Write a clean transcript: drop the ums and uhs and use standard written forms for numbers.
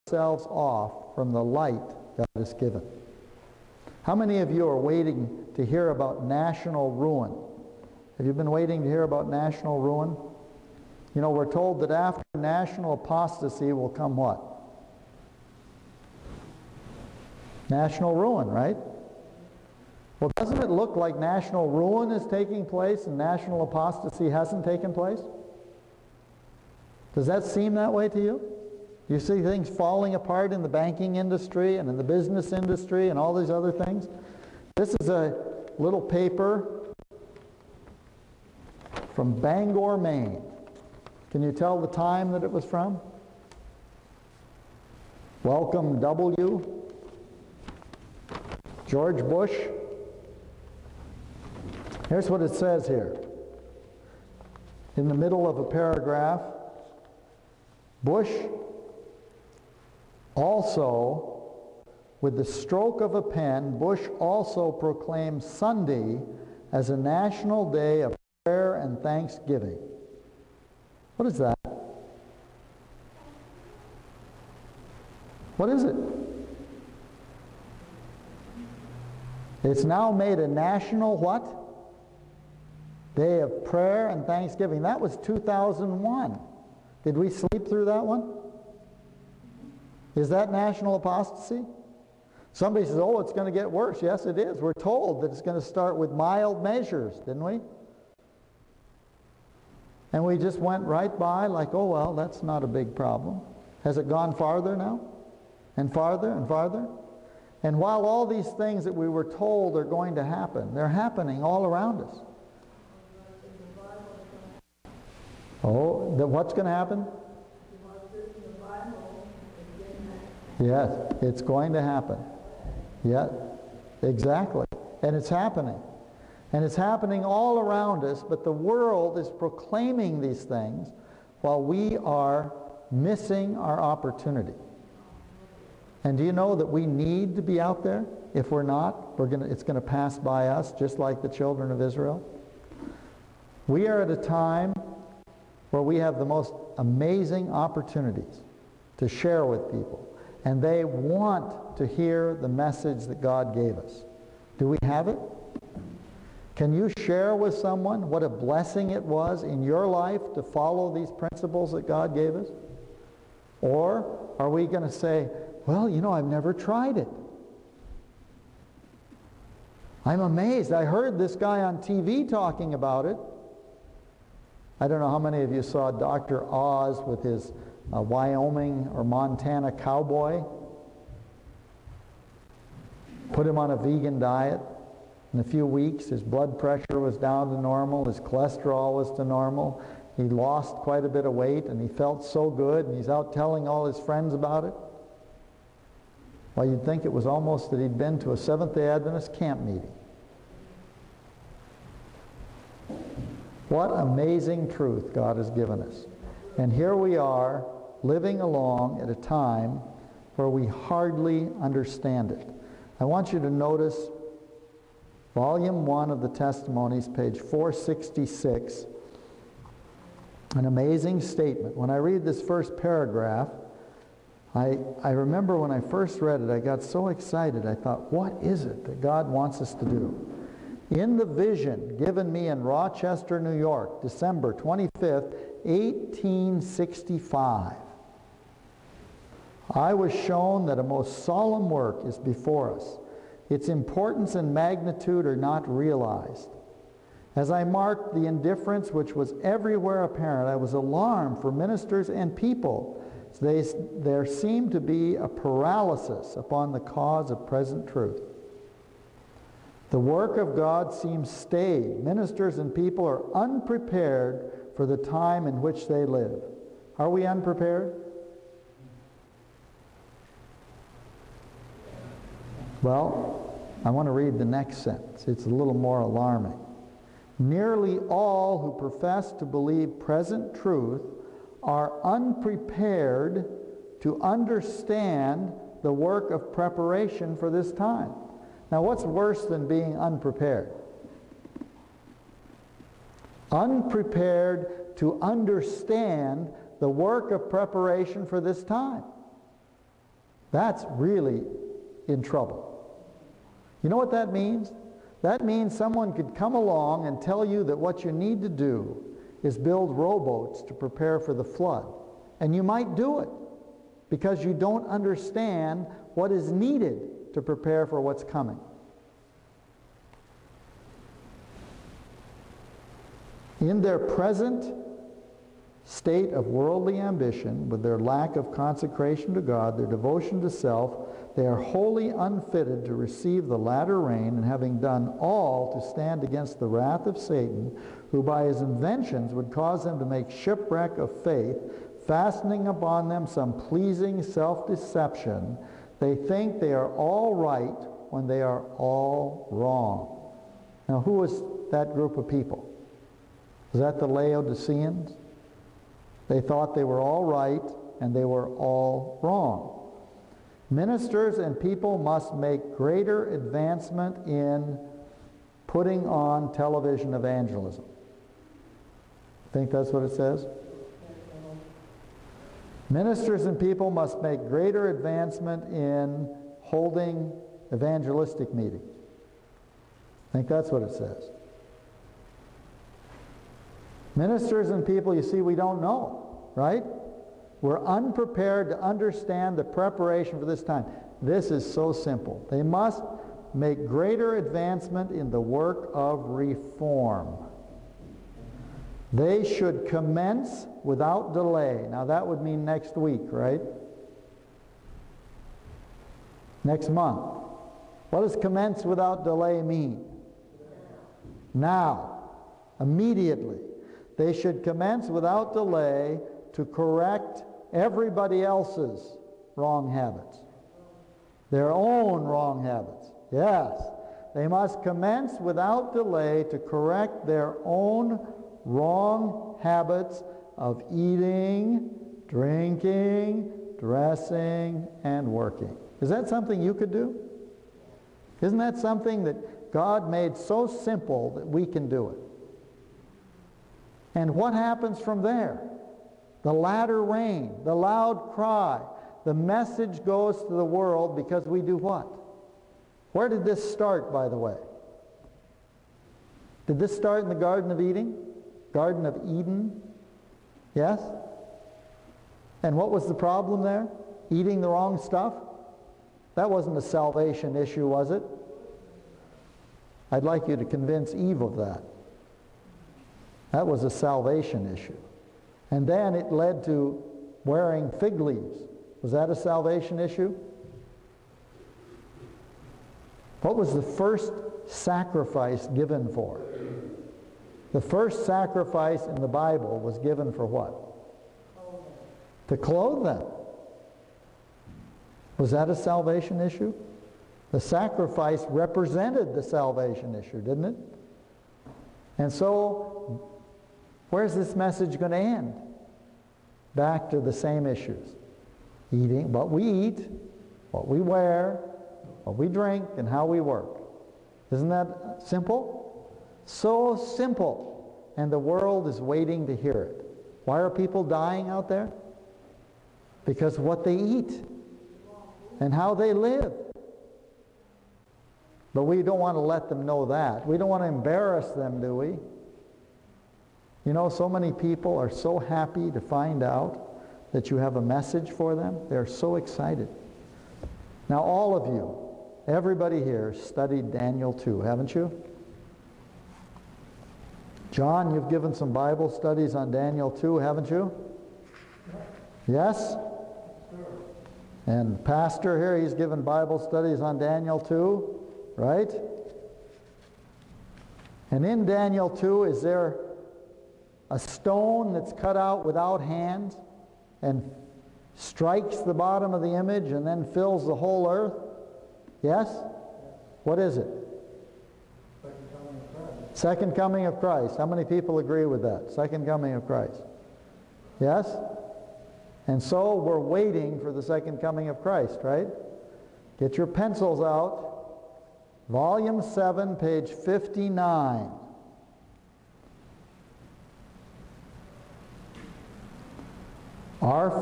ourselves off from the light God has given. How many of you are waiting to hear about national ruin? Have you been waiting to hear about national ruin? You know, we're told that after national apostasy will come what? National ruin, right? Well, doesn't it look like national ruin is taking place and national apostasy hasn't taken place? Does that seem that way to you? You see things falling apart in the banking industry and in the business industry and all these other things? This is a little paper from Bangor, Maine. Can you tell the time that it was from? Welcome W. George Bush. Here's what it says here. In the middle of a paragraph, Bush also, with the stroke of a pen, Bush also proclaimed Sunday as a national day of prayer and thanksgiving. What is that? What is it? It's now made a national what? Day of prayer and thanksgiving. That was 2001. Did we sleep through that one? Is that national apostasy? Somebody says, oh, it's going to get worse. Yes, it is. We're told that it's going to start with mild measures, didn't we? And we just went right by like, oh, well, that's not a big problem. Has it gone farther now? And farther and farther? And while all these things that we were told are going to happen, they're happening all around us. Oh, what's going to happen? Yes, it's going to happen. Yeah, exactly. And it's happening. And it's happening all around us, but the world is proclaiming these things while we are missing our opportunity. And do you know that we need to be out there? If we're not, it's going to pass by us, just like the children of Israel. We are at a time where we have the most amazing opportunities to share with people. And they want to hear the message that God gave us. Do we have it? Can you share with someone what a blessing it was in your life to follow these principles that God gave us? Or are we going to say, well, you know, I've never tried it. I'm amazed. I heard this guy on TV talking about it. I don't know how many of you saw Dr. Oz with his Wyoming or Montana cowboy. Put him on a vegan diet. In a few weeks, his blood pressure was down to normal. His cholesterol was to normal. He lost quite a bit of weight, and he felt so good, and he's out telling all his friends about it. Well, you'd think it was almost that he'd been to a Seventh-day Adventist camp meeting. What amazing truth God has given us. And here we are, living along at a time where we hardly understand it. I want you to notice Volume 1 of the Testimonies, page 466. An amazing statement. When I read this first paragraph, I remember when I first read it, I got so excited. I thought, what is it that God wants us to do? In the vision given me in Rochester, New York, December 25th, 1865, I was shown that a most solemn work is before us. Its importance and magnitude are not realized. As I marked the indifference which was everywhere apparent, I was alarmed for ministers and people. There seemed to be a paralysis upon the cause of present truth. The work of God seems stayed. Ministers and people are unprepared for the time in which they live. Are we unprepared? Well, I want to read the next sentence. It's a little more alarming. Nearly all who profess to believe present truth are unprepared to understand the work of preparation for this time. Now, what's worse than being unprepared? Unprepared to understand the work of preparation for this time. that's really in trouble. You know what that means? That means someone could come along and tell you that what you need to do is build rowboats to prepare for the flood. And you might do it because you don't understand what is needed to prepare for what's coming. In their present state of worldly ambition, with their lack of consecration to God, their devotion to self, they are wholly unfitted to receive the latter rain, and having done all to stand against the wrath of Satan, who by his inventions would cause them to make shipwreck of faith, fastening upon them some pleasing self-deception, they think they are all right when they are all wrong. Now, who was that group of people? Was that the Laodiceans? They thought they were all right and they were all wrong. Ministers and people must make greater advancement in putting on television evangelism. Think that's what it says? Ministers and people must make greater advancement in holding evangelistic meetings. Think that's what it says. Ministers and people, you see, we don't know, right? We're unprepared to understand the preparation for this time. This is so simple. They must make greater advancement in the work of reform. They should commence without delay. Now that would mean next week, right? Next month. What does commence without delay mean? Now. Immediately. They should commence without delay to correct everybody else's wrong habits. Their own wrong habits. Yes. They must commence without delay to correct their own wrong habits of eating, drinking, dressing, and working. Is that something you could do? Isn't that something that God made so simple that we can do it? And what happens from there? The latter rain, the loud cry, the message goes to the world because we do what? Where did this start, by the way? Did this start in the Garden of Eden? Garden of Eden? Yes? And what was the problem there? Eating the wrong stuff? That wasn't a salvation issue, was it? I'd like you to convince Eve of that. That was a salvation issue. And then it led to wearing fig leaves. Was that a salvation issue? What was the first sacrifice given for? The first sacrifice in the Bible was given for what? To clothe them. Was that a salvation issue? The sacrifice represented the salvation issue, didn't it? And so, where's this message going to end? Back to the same issues. Eating, what we eat, what we wear, what we drink, and how we work. Isn't that simple? So simple. And the world is waiting to hear it. Why are people dying out there? Because of what they eat and how they live. But we don't want to let them know that. We don't want to embarrass them, do we? You know, so many people are so happy to find out that you have a message for them. They're so excited. Now, all of you, everybody here, studied Daniel 2, haven't you? John, you've given some Bible studies on Daniel 2, haven't you? Yes? And Pastor here, he's given Bible studies on Daniel 2, right? And in Daniel 2, is there a stone that's cut out without hands and strikes the bottom of the image and then fills the whole earth? Yes? What is it? Second coming of Christ. How many people agree with that? Second coming of Christ. Yes? And so we're waiting for the second coming of Christ, right? Get your pencils out. Volume 7, page 59. Our